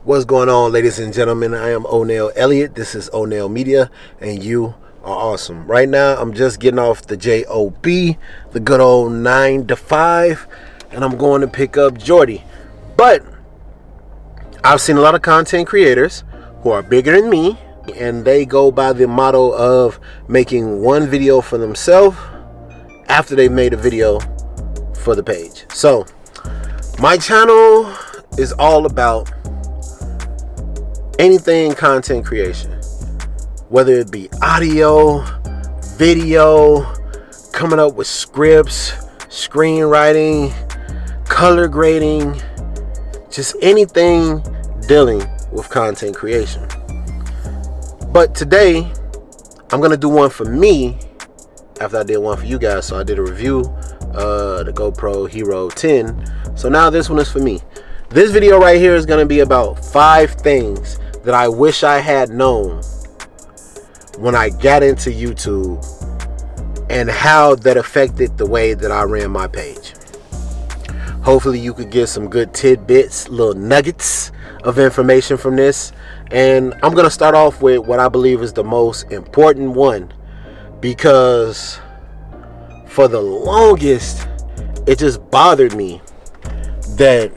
What's going on, ladies and gentlemen? I am Onell Elliott. This is Onell Media, and you are awesome. Right now, I'm just getting off the JOB, the good old 9 to 5, and I'm going to pick up Jordy. But I've seen a lot of content creators who are bigger than me, and they go by the motto of making one video for themselves after they've made a video for the page. So my channel is all about anything content creation, whether it be audio, video, coming up with scripts, screenwriting, color grading, just anything dealing with content creation. But today I'm gonna do one for me after I did one for you guys. So I did a review the GoPro Hero 10. So now this one is for me. This video right here is gonna be about 5 things that I wish I had known when I got into YouTube and how that affected the way that I ran my page. Hopefully you could get some good tidbits, little nuggets of information from this. And I'm going to start off with what I believe is the most important one, because for the longest it just bothered me that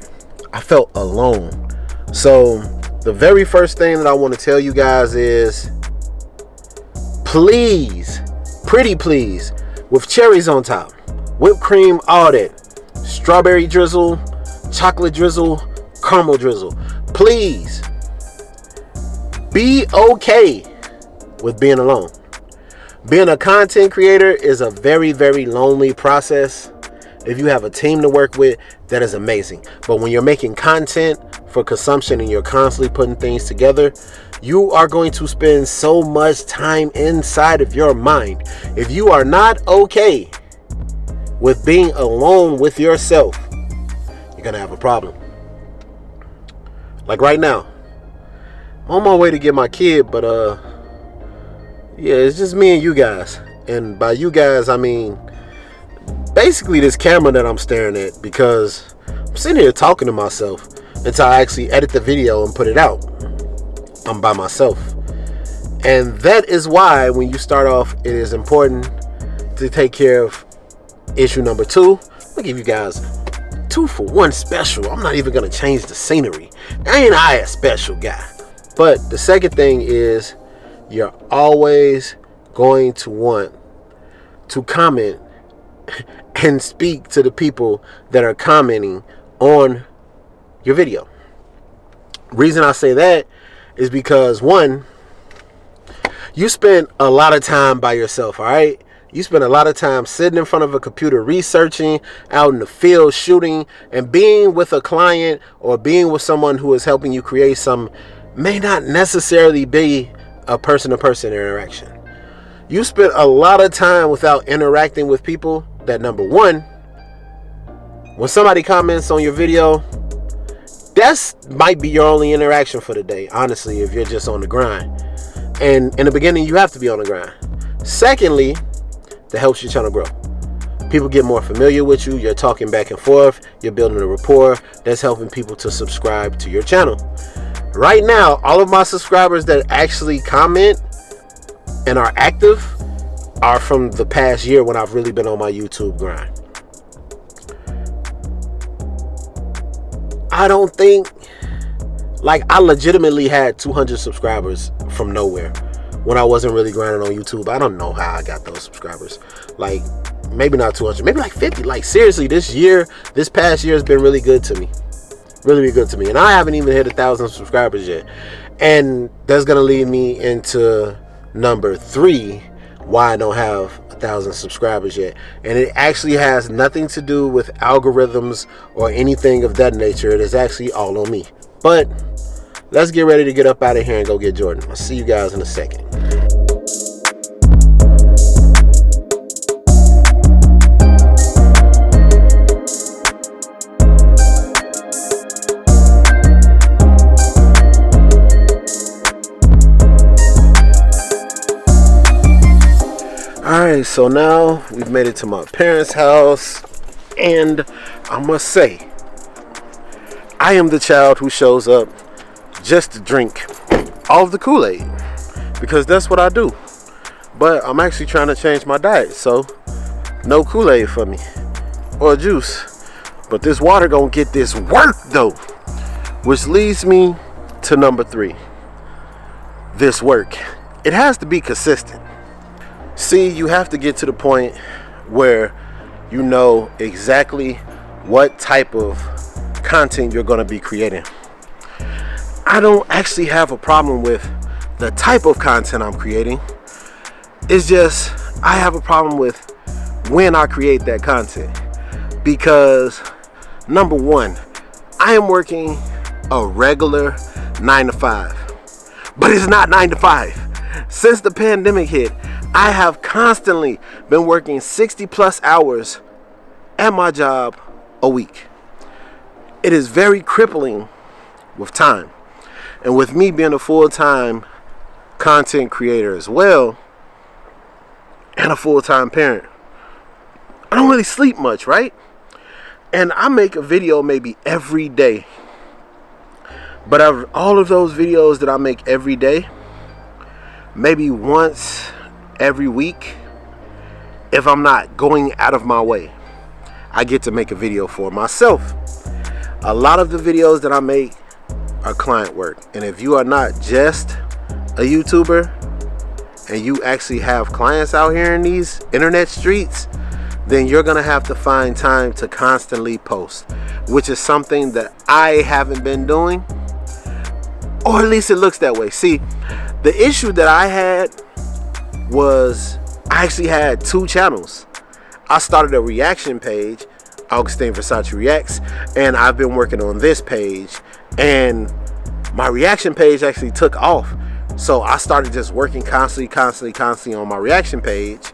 I felt alone. So the very first thing that I want to tell you guys is, please, pretty please, with cherries on top, whipped cream, all that, strawberry drizzle, chocolate drizzle, caramel drizzle, please be okay with being alone. Being a content creator is a very, very lonely process. If you have a team to work with, that is amazing. But when you're making content for consumption and you're constantly putting things together, you are going to spend so much time inside of your mind. If you are not okay with being alone with yourself, you're gonna have a problem. Like right now, I'm on my way to get my kid, but yeah, it's just me and you guys. And by you guys, I mean basically this camera that I'm staring at, because I'm sitting here talking to myself until I actually edit the video and put it out. I'm by myself. And that is why when you start off, it is important to take care of issue number 2. I'll give you guys 2 for 1 special. I'm not even gonna change the scenery. Ain't I a special guy? But the second thing is, you're always going to want to comment and speak to the people that are commenting on your video. Reason I say that is because, one, you spend a lot of time by yourself, all right? You spend a lot of time sitting in front of a computer researching, out in the field shooting, and being with a client or being with someone who is helping you create some may not necessarily be a person-to-person interaction. You spend a lot of time without interacting with people that, number one, when somebody comments on your video, that's might be your only interaction for the day, honestly, if you're just on the grind. And in the beginning, you have to be on the grind. Secondly, that helps your channel grow. People get more familiar with you. You're talking back and forth. You're building a rapport that's helping people to subscribe to your channel. Right now, all of my subscribers that actually comment and are active are from the past year when I've really been on my YouTube grind. I don't think, like, I legitimately had 200 subscribers from nowhere when I wasn't really grinding on YouTube. I don't know how I got those subscribers. Like, maybe not 200, maybe like 50. Like, seriously, this past year has been really good to me. Really, really good to me. And I haven't even hit 1,000 subscribers yet. And that's going to lead me into number 3, why I don't have 1,000 subscribers yet. And it actually has nothing to do with algorithms or anything of that nature. It is actually all on me. But let's get ready to get up out of here and go get Jordan. I'll see you guys in a second. Alright, so now we've made it to my parents' house, and I must say, I am the child who shows up just to drink all of the Kool-Aid, because that's what I do. But I'm actually trying to change my diet, so no Kool-Aid for me or juice. But this water gonna get this work though, which leads me to number 3. This work, it has to be consistent. See, you have to get to the point where you know exactly what type of content you're going to be creating. I don't actually have a problem with the type of content I'm creating. It's just I have a problem with when I create that content, because number 1, I am working a regular 9 to 5, but it's not 9 to 5. Since the pandemic hit, I have constantly been working 60 plus hours at my job a week. It is very crippling with time. And with me being a full-time content creator as well, and a full-time parent, I don't really sleep much, right? And I make a video maybe every day. But out of all of those videos that I make every day, maybe once every week, if I'm not going out of my way, I get to make a video for myself. A lot of the videos that I make are client work. And if you are not just a YouTuber and you actually have clients out here in these internet streets, then you're gonna have to find time to constantly post, which is something that I haven't been doing, or at least it looks that way. See, the issue that I had was I actually had 2 channels. I started a reaction page, Augustine Versace Reacts, and I've been working on this page, and my reaction page actually took off. So I started just working constantly on my reaction page,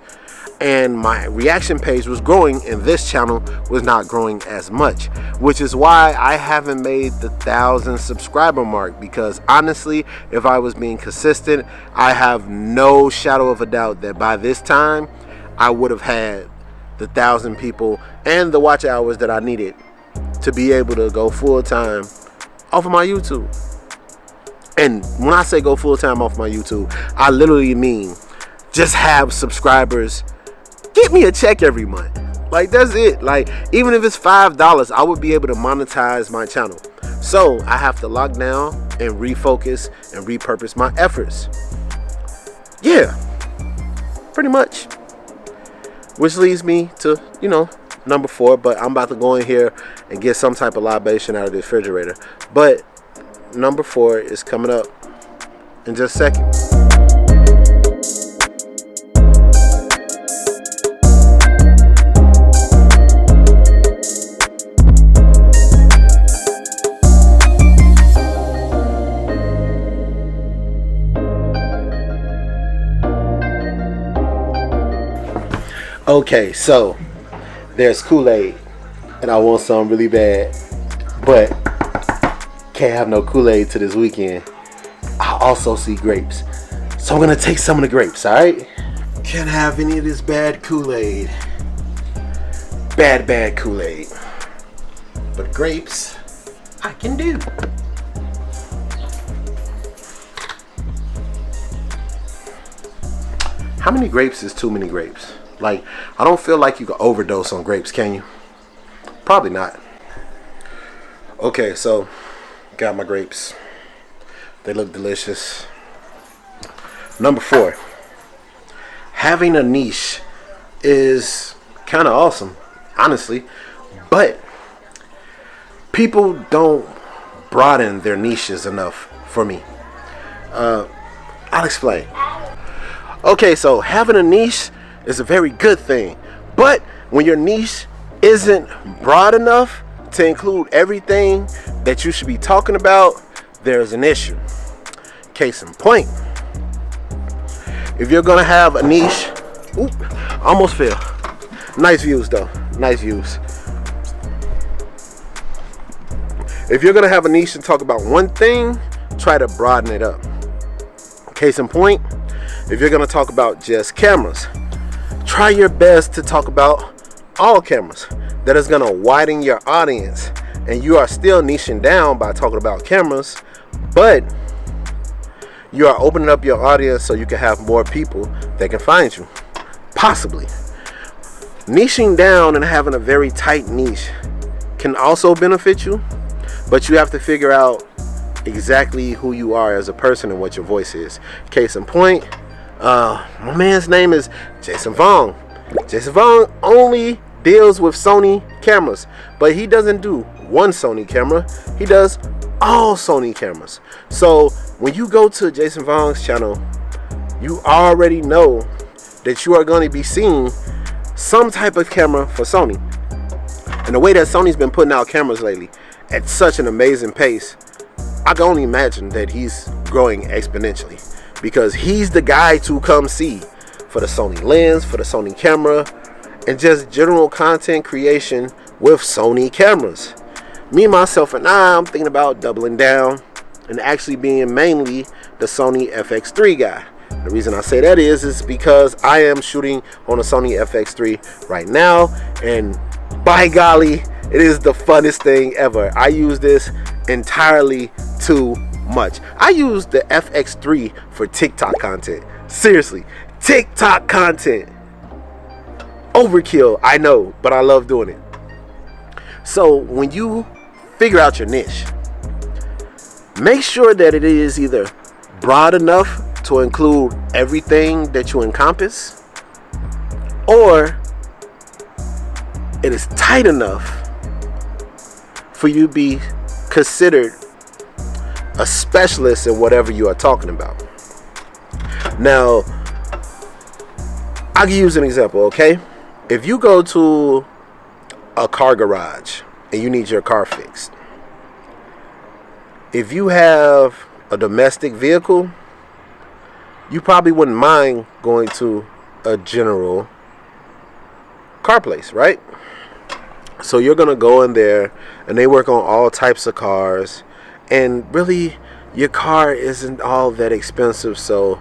and my reaction page was growing and this channel was not growing as much, which is why I haven't made the 1,000 subscriber mark, because honestly, if I was being consistent, I have no shadow of a doubt that by this time I would have had the 1,000 people and the watch hours that I needed to be able to go full-time off of my YouTube. And when I say go full-time off my YouTube, I literally mean just have subscribers get me a check every month. Like, that's it. Like, even if it's $5, I would be able to monetize my channel. So I have to lock down and refocus and repurpose my efforts. Yeah, pretty much. Which leads me to, number 4, but I'm about to go in here and get some type of libation out of the refrigerator. But number 4 is coming up in just a second. Okay, so there's Kool-Aid, and I want some really bad, but can't have no Kool-Aid to this weekend. I also see grapes, so I'm gonna take some of the grapes, alright? Can't have any of this bad Kool-Aid. Bad Kool-Aid. But grapes, I can do. How many grapes is too many grapes? Like, I don't feel like you can overdose on grapes, can you? Probably not. Okay, so got my grapes. They look delicious. Number 4, having a niche is kind of awesome, honestly, but people don't broaden their niches enough for me. I'll explain. Okay, so having a niche is a very good thing, but when your niche isn't broad enough to include everything that you should be talking about, there's an issue. Case in point, if you're gonna have a niche, almost fell. Nice views though, nice views. If you're gonna have a niche and talk about one thing, try to broaden it up. Case in point, if you're gonna talk about just cameras, try your best to talk about all cameras. That is going to widen your audience, and you are still niching down by talking about cameras, But you are opening up your audience so you can have more people that can find you. Possibly. Niching down and having a very tight niche can also benefit you, but you have to figure out exactly who you are as a person and what your voice is. Case in point, my man's name is Jason Vong. Jason Vong only deals with Sony cameras, but he doesn't do one Sony camera. He does all Sony cameras. So when you go to Jason Vong's channel, you already know that you are going to be seeing some type of camera for Sony. And the way that Sony's been putting out cameras lately at such an amazing pace, I can only imagine that he's growing exponentially, because he's the guy to come see for the Sony lens, for the Sony camera, and just general content creation with Sony cameras. Me, myself, and I'm thinking about doubling down and actually being mainly the Sony FX3 guy. The reason I say that is because I am shooting on a Sony FX3 right now, and by golly, it is the funnest thing ever. I use this entirely too much. I use the FX3 for TikTok content. Seriously, TikTok content. Overkill, I know, but I love doing it. So when you figure out your niche, make sure that it is either broad enough to include everything that you encompass, or it is tight enough for you to be considered a specialist in whatever you are talking about. Now, I'll use an example, okay? If you go to a car garage and you need your car fixed, if you have a domestic vehicle, you probably wouldn't mind going to a general car place, right? So you're going to go in there and they work on all types of cars, and really your car isn't all that expensive, so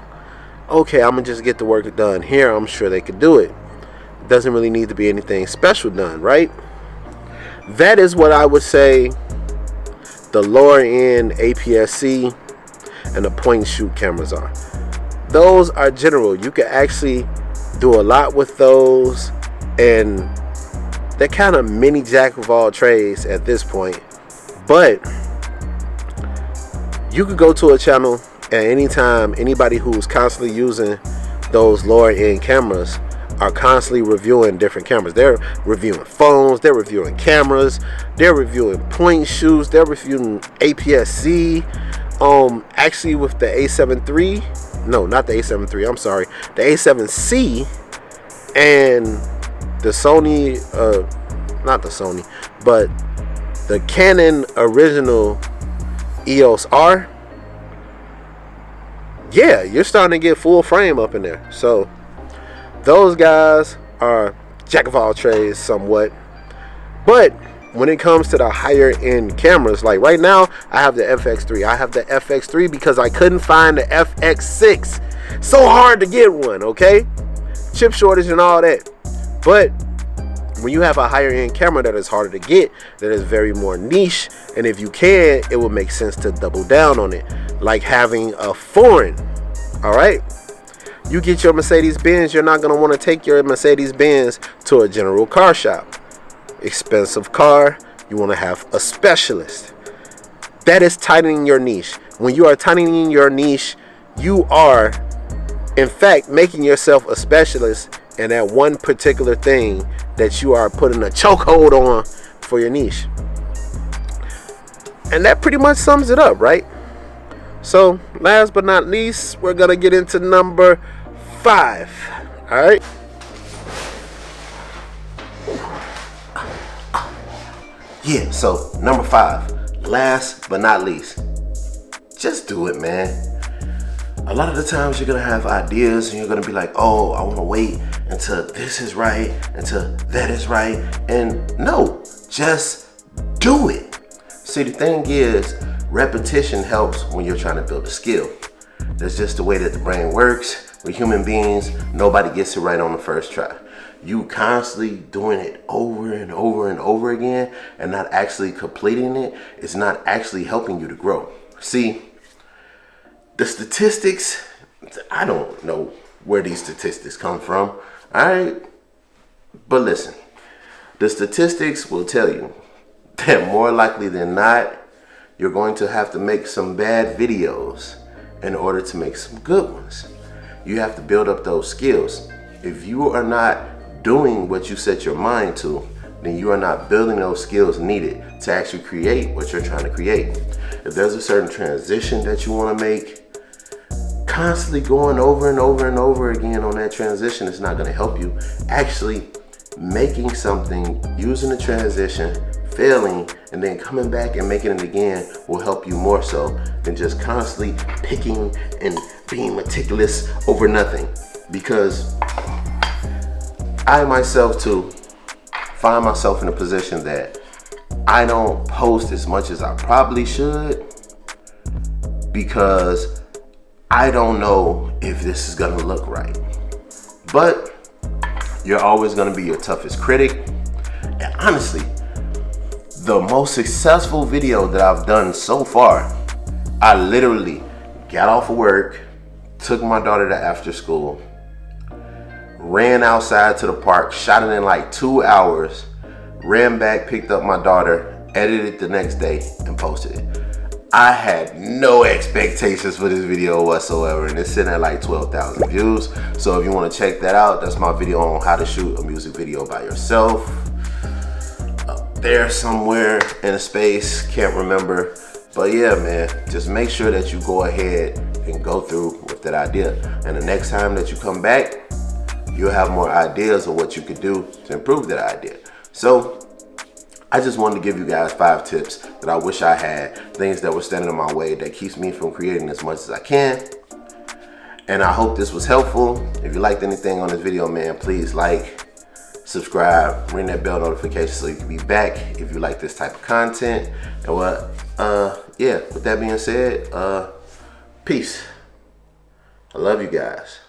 okay, I'm going to just get the work done here. I'm sure they could do it. Doesn't really need to be anything special done, right? That is what I would say the lower end APS-C and the point and shoot cameras are. Those are general. You can actually do a lot with those, and they're kind of mini jack of all trades at this point. But you could go to a channel at any time. Anybody who's constantly using those lower end cameras are constantly reviewing different cameras. They're reviewing phones, they're reviewing cameras, they're reviewing point and shoots, they're reviewing APS-C. Actually with the A7 III, no, not the A7 III, I'm sorry, the A7C and the Sony, not the Sony, but the Canon original EOS R, yeah, you're starting to get full frame up in there. So those guys are jack of all trades somewhat. But when it comes to the higher end cameras, like right now, I have the FX3. I have the FX3 because I couldn't find the FX6. So hard to get one, okay? Chip shortage and all that. But when you have a higher end camera that is harder to get, that is very more niche, and if you can, it would make sense to double down on it. Like having a foreign, all right? You get your Mercedes-Benz, you're not going to want to take your Mercedes-Benz to a general car shop. Expensive car, you want to have a specialist. That is tightening your niche. When you are tightening your niche, you are, in fact, making yourself a specialist in that one particular thing that you are putting a chokehold on for your niche. And that pretty much sums it up, right? So, last but not least, we're going to get into number 5. All right? Yeah, so number 5, last but not least, just do it, man. A lot of the times you're going to have ideas and you're going to be like, oh, I want to wait until this is right, until that is right. And no, just do it. See, the thing is, repetition helps when you're trying to build a skill. That's just the way that the brain works. With human beings, nobody gets it right on the first try. You constantly doing it over and over and over again and not actually completing it is not actually helping you to grow. See, The statistics, I don't know where these statistics come from. All right. But listen, the statistics will tell you that more likely than not, you're going to have to make some bad videos in order to make some good ones. You have to build up those skills. If you are not doing what you set your mind to, then you are not building those skills needed to actually create what you're trying to create. If there's a certain transition that you want to make, constantly going over and over and over again on that transition is not going to help you. Actually making something, using the transition, failing, and then coming back and making it again will help you more so than just constantly picking and being meticulous over nothing. Because I myself too find myself in a position that I don't post as much as I probably should because I don't know if this is gonna look right. But you're always gonna be your toughest critic. And honestly, the most successful video that I've done so far, I literally got off of work, took my daughter to after school, ran outside to the park, shot it in like 2 hours, ran back, picked up my daughter, edited it the next day, and posted it. I had no expectations for this video whatsoever, and it's sitting at like 12,000 views. So if you want to check that out, that's my video on how to shoot a music video by yourself. Up there somewhere in a space, can't remember. But yeah, man, just make sure that you go ahead and go through with that idea. And the next time that you come back, you'll have more ideas of what you could do to improve that idea. So I just wanted to give you guys 5 tips that I wish I had, things that were standing in my way that keeps me from creating as much as I can. And I hope this was helpful. If you liked anything on this video, man, please like, subscribe, ring that bell notification so you can be back if you like this type of content. And yeah, with that being said, peace. I love you guys.